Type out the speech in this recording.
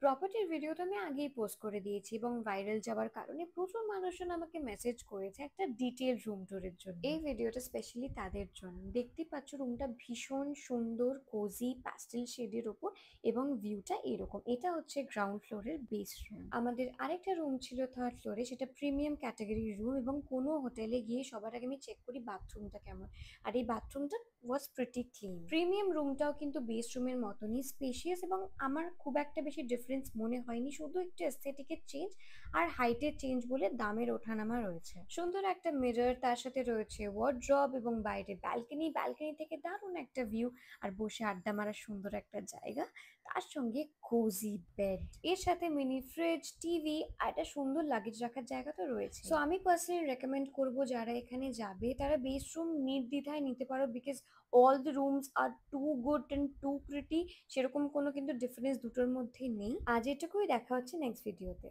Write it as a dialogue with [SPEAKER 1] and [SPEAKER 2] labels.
[SPEAKER 1] প্রপার্টির ভিডিওটা আমি আগেই পোস্ট করে দিয়েছি এবং ভাইরাল যাওয়ার কারণে প্রচুর মানুষজন আমাকে মেসেজ করেছে একটা ডিটেল রুম ট্যুরের জন্য। এই ভিডিওটা স্পেশালি তাদের জন্য। দেখতেই পাচ্ছ রুমটা ভীষণ সুন্দর, কোজি প্যাস্টেল শেডের ওপর এবং ভিউটা এরকম। এটা হচ্ছে গ্রাউন্ড ফ্লোরের বেস রুম। আমাদের আরেকটা রুম ছিল থার্ড ফ্লোরে, সেটা প্রিমিয়াম ক্যাটাগরির রুম এবং কোনো হোটেলে গিয়ে সবার আগে আমি চেক করি বাথরুমটা কেমন। আর এই বাথরুমটা ওয়াজ প্রিটি ক্লিন। প্রিমিয়াম রুমটাও কিন্তু বেস রুমের মতনই স্পেশিয়াস এবং আমার খুব একটা বেশি ডিফারেন্স মনে হয়নি, শুধু একটু এস্থেটিকের চেঞ্জ আর হাইটের চেঞ্জ বলে দামের ওঠানামা রয়েছে। সুন্দর একটা মিরর, তার সাথে রয়েছে ওয়ার্ড্রব এবং বাইরে ব্যালকনি। ব্যালকনি থেকে দারুণ একটা ভিউ আর বসে আড্ডা মারার সুন্দর একটা জায়গা, তার সঙ্গে কোজি বেড, এর সাথে মিনি ফ্রিজ, টিভি আর একটা সুন্দর লাগেজ রাখার জায়গা তো রয়েছে। সো আমি পার্সোনালি রেকমেন্ড করব যারা এখানে যাবে তারা বেস রুম নির্দ্বিধায় নিতে পারো, because all the rooms are too good and too pretty. সেরকম কোনো কিন্তু ডিফারেন্স দুটোর মধ্যে নেই। আজ এটুকুই, দেখা হচ্ছে নেক্সট ভিডিওতে।